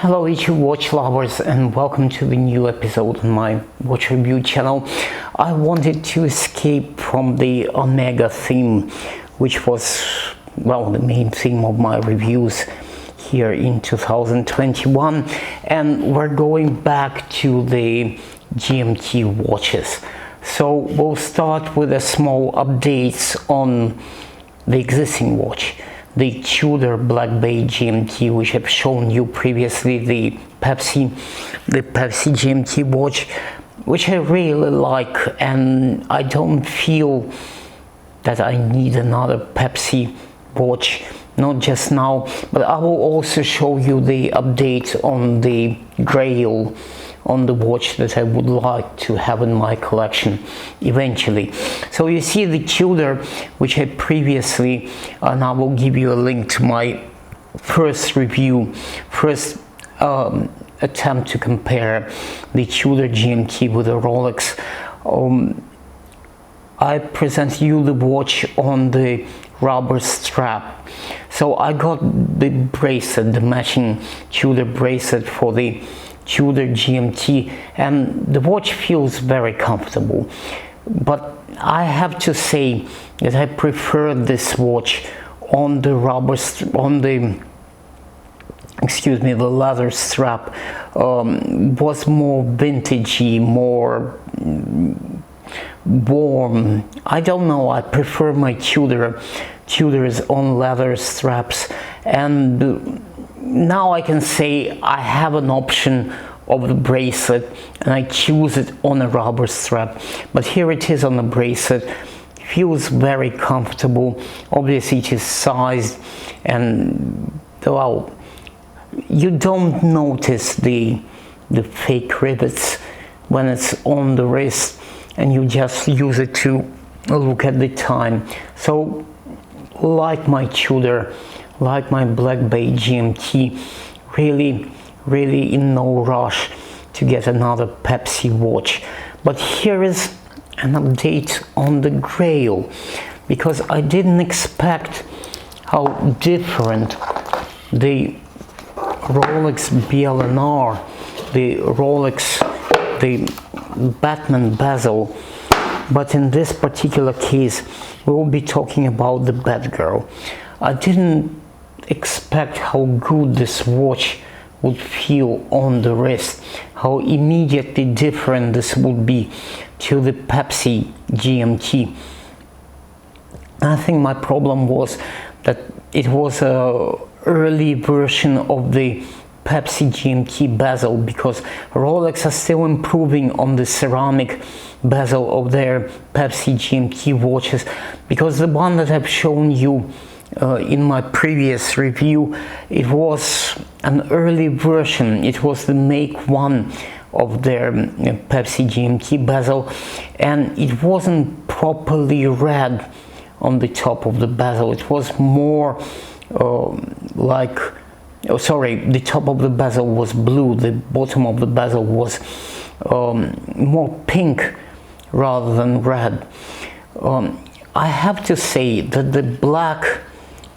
Hello YouTube watch lovers, and welcome to the new episode on my watch review channel. I wanted to escape from the Omega theme, which was, well, the main theme of my reviews here in 2021, and we're going back to the GMT watches. So we'll start with a small updates on the existing watch, the Tudor Black Bay GMT, which I've shown you previously, the Pepsi GMT watch, which I really like, and I don't feel that I need another Pepsi watch, not just now, but I will also show you the update on the Grail, on the watch that I would like to have in my collection eventually. So you see the Tudor, which I previously, and I will give you a link to my first review, attempt to compare the Tudor GMT with the Rolex. I present you the watch on the rubber strap. So I got the bracelet, the matching Tudor bracelet for the Tudor GMT, and the watch feels very comfortable, but I have to say that I prefer this watch on the the leather strap. Was more vintagey, more warm. I don't know, I prefer my Tudors on leather straps, and now I can say I have an option of the bracelet and I choose it on a rubber strap, but here it is on the bracelet. Feels very comfortable. Obviously it is sized, and well, you don't notice the fake rivets when it's on the wrist, and you just use it to look at the time. So like my Tudor, like my Black Bay GMT, really in no rush to get another Pepsi watch. But here is an update on the Grail, because I didn't expect how different the Rolex BLNR, the Batman bezel, but in this particular case we will be talking about the Batgirl. I didn't expect how good this watch would feel on the wrist, how immediately different this would be to the Pepsi GMT. I think my problem was that it was a early version of the Pepsi GMT bezel, because Rolex are still improving on the ceramic bezel of their Pepsi GMT watches, because the one that I've shown you in my previous review, it was an early version. It was the Make 1 of their Pepsi GMT bezel, and it wasn't properly red on the top of the bezel. It was more the top of the bezel was blue, the bottom of the bezel was more pink rather than red. I have to say that the black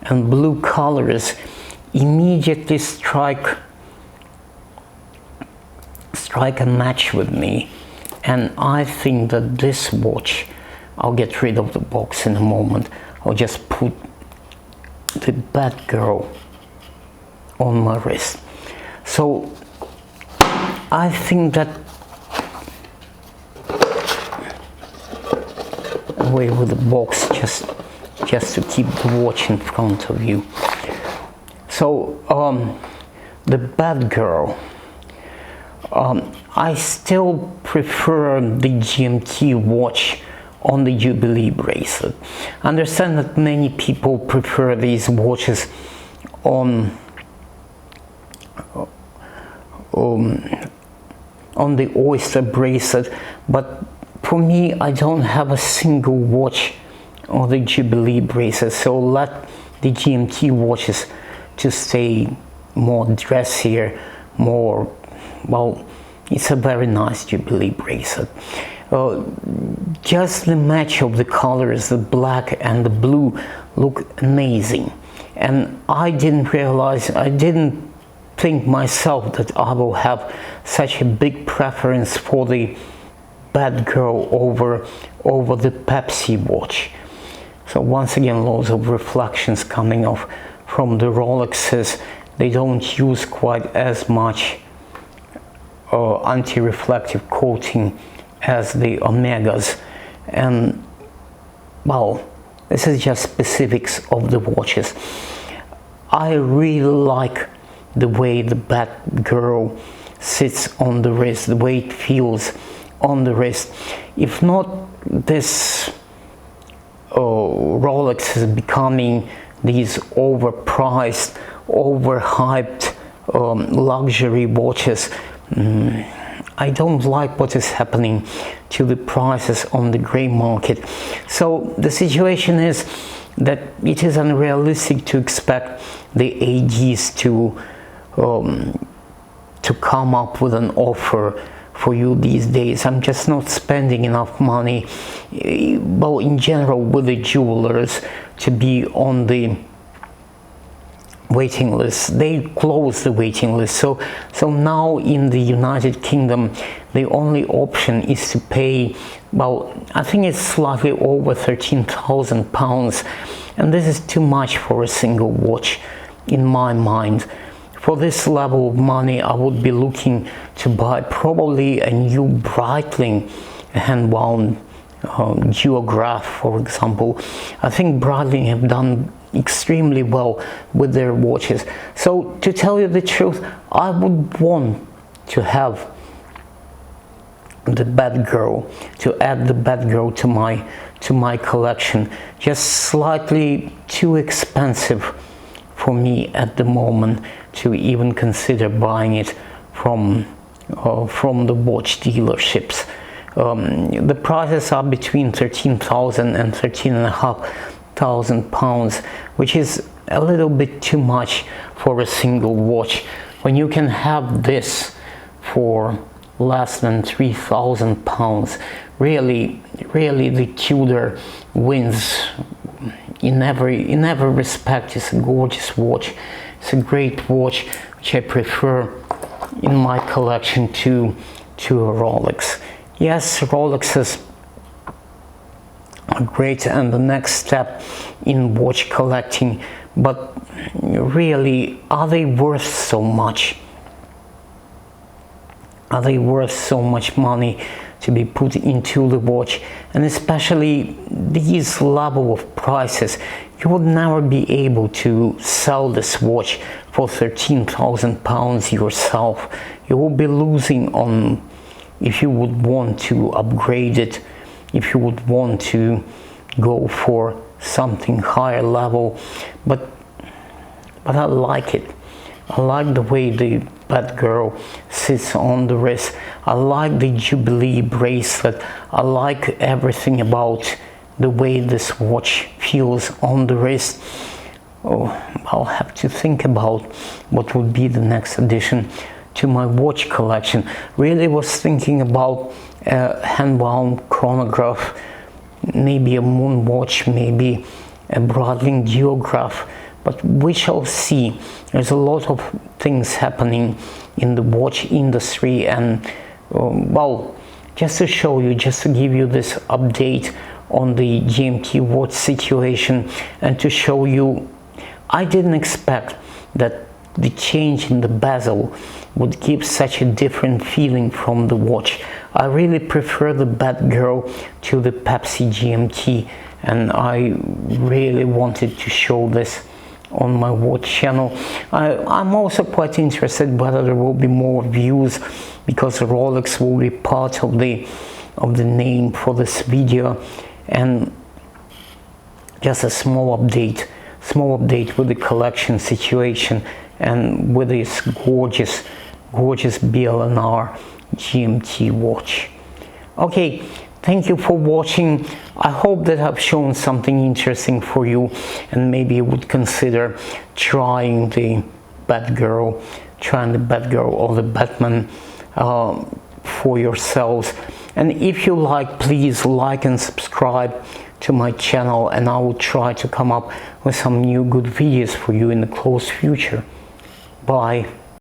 and blue colors immediately strike a match with me, and I think that this watch, I'll get rid of the box in a moment, I'll just put the Batgirl on my wrist. So I think that away with the box, just to keep the watch in front of you. So the Batgirl, I still prefer the GMT watch on the Jubilee bracelet. I understand that many people prefer these watches on the Oyster bracelet, but for me, I don't have a single watch on the Jubilee bracelet, so let the GMT watches to stay more dressier, more, well, it's a very nice Jubilee bracelet. Just the match of the colors, the black and the blue, look amazing, and I didn't realize, I didn't think myself that I will have such a big preference for the Bad Girl over the Pepsi watch. So once again, lots of reflections coming off from the Rolexes. They don't use quite as much anti-reflective coating as the Omegas, and well, this is just specifics of the watches. I really like the way the Bad Girl sits on the wrist, the way it feels on the wrist. If not this Rolex is becoming these overpriced, overhyped luxury watches, I don't like what is happening to the prices on the gray market. So the situation is that it is unrealistic to expect the ADs to come up with an offer for you these days. I'm just not spending enough money, well, in general, with the jewelers to be on the waiting list. They closed the waiting list, so now in the United Kingdom the only option is to pay, well, I think it's slightly over £13,000, and this is too much for a single watch in my mind. For this level of money, I would be looking to buy probably a new Breitling hand-wound Geograph, for example. I think Breitling have done extremely well with their watches. So to tell you the truth, I would want to have the Bad Girl, to add the Bad Girl to my collection. Just slightly too expensive for me at the moment to even consider buying it from the watch dealerships. The prices are between £13,000 and £13,500, which is a little bit too much for a single watch, when you can have this for less than £3,000. Really the Tudor wins in every respect. It's a gorgeous watch. It's a great watch, which I prefer in my collection to a Rolex. Yes, Rolexes are great and the next step in watch collecting, but really, are they worth so much? Are they worth so much money to be put into the watch? And especially these level of prices, you would never be able to sell this watch for £13,000 yourself. You will be losing on, if you would want to upgrade it, if you would want to go for something higher level. But I like it. I like the way the Bad Girl sits on the wrist. I like the Jubilee bracelet. I like everything about the way this watch feels on the wrist. Oh, I'll have to think about what would be the next addition to my watch collection. Really was thinking about a hand-wound chronograph, maybe a moon watch, maybe a Breitling Geograph, but we shall see. There's a lot of things happening in the watch industry, and well, just to show you, just to give you this update on the GMT watch situation, and to show you, I didn't expect that the change in the bezel would give such a different feeling from the watch. I really prefer the Bad Girl to the Pepsi GMT, and I really wanted to show this on my watch channel. I'm also quite interested whether there will be more views, because Rolex will be part of the name for this video. And just a small update with the collection situation and with this gorgeous BLNR GMT watch. Okay, thank you for watching. I hope that I've shown something interesting for you, and maybe you would consider trying the Bad Girl or the Batman for yourselves. And if you like, please like and subscribe to my channel, and I will try to come up with some new good videos for you in the close future. Bye.